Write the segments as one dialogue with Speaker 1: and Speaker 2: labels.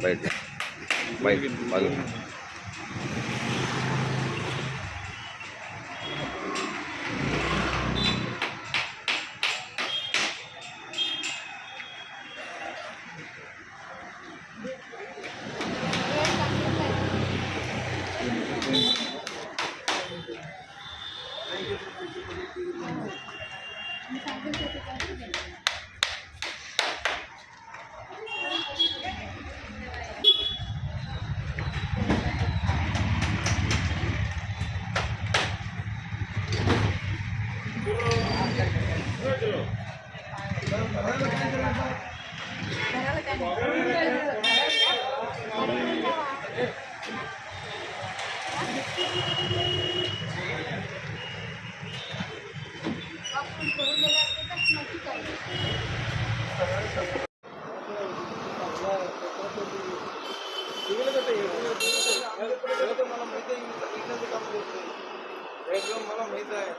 Speaker 1: Bite bite बाजू मला माहित आहे.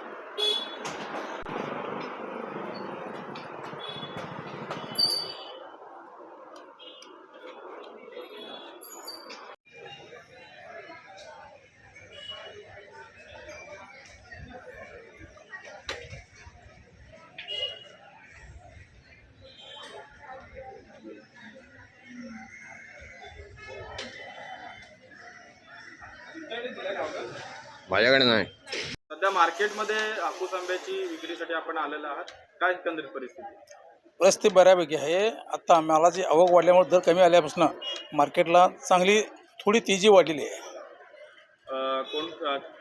Speaker 1: माझ्याकडे नाही.
Speaker 2: सध्या मार्केटमध्ये हापूस आंब्याची विक्रीसाठी आपण आलेलो आहात. काय एकंदरीत परिस्थिती?
Speaker 3: परिस्थिती बऱ्यापैकी आहे. आता मालाची आवक वाढल्यामुळे दर कमी आल्यापासून मार्केटला चांगली थोडी तेजी वाढलेली आहे.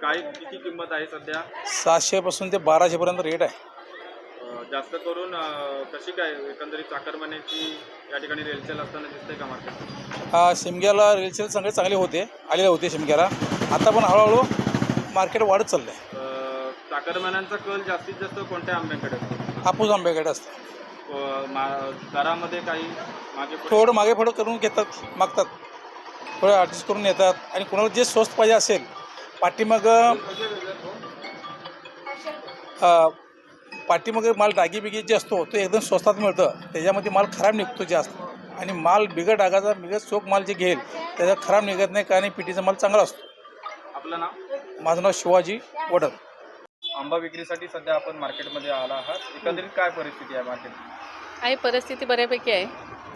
Speaker 2: काय किती किंमत आहे सध्या?
Speaker 3: 700 पासून ते 1200 पर्यंत रेट आहे.
Speaker 2: जास्त करून कशी काय एकंदरीत चाकरमान्याची या ठिकाणी रेलसेल असताना दिसते का मार्केट?
Speaker 3: शिमग्याला रेलसेल चांगले आलेले होते शिमग्याला. आता पण हळूहळू मार्केट वाढत चाललं आहे.
Speaker 2: चाकरमान्यांचा कल जास्तीत जास्त कोणत्या आंब्याकडे असतो?
Speaker 3: हापूस आंब्याकडे असतं.
Speaker 2: दरामध्ये काही
Speaker 3: थोडं मागे पुढं करून मागतात, थोडं ॲडजस्ट करून येतात. आणि कोणाला जे स्वस्त पाहिजे असेल पाठीमागं माल डागीबिगी जे असतो तो एकदम स्वस्तात मिळतं. त्याच्यामध्ये माल खराब निघतो जास्त. आणि माल बिगड डागाचा चोख माल जे घेईल त्याचा खराब निघत नाही. कारण पिटीचा माल चांगला असतो.
Speaker 2: आपलं नाव?
Speaker 3: माझं नाव शिवाजी वडद.
Speaker 2: आंबा विक्रीसाठी सध्या आपण मार्केटमध्ये आला आहात. एकंदरीत काय परिस्थिती आहे मार्केट?
Speaker 4: आहे परिस्थिती बऱ्यापैकी आहे.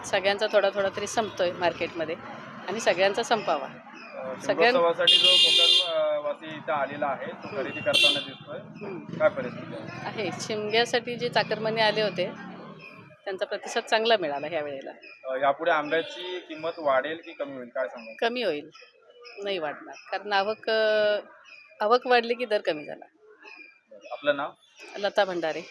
Speaker 4: सगळ्यांचा थोडा थोडा तरी संपतोय मार्केटमध्ये आणि सगळ्यांचा संपावा.
Speaker 2: सगळ्यांसाठी जो कोकण वासी इथं आलेला आहे तो खरेदी करताना दिसतोय. काय परिस्थिती
Speaker 4: आहे? शिमग्यासाठी जे चाकरमाने आले होते त्यांचा प्रतिसाद चांगला मिळाला ह्या वेळेला.
Speaker 2: यापुढे आंब्याची किंमत वाढेल की कमी होईल, काय सांगा?
Speaker 4: कमी होईल, नाही वाढणार. कारण आवक वाढली की दर कमी झाला.
Speaker 2: आपलं नाव?
Speaker 4: लता भंडारे.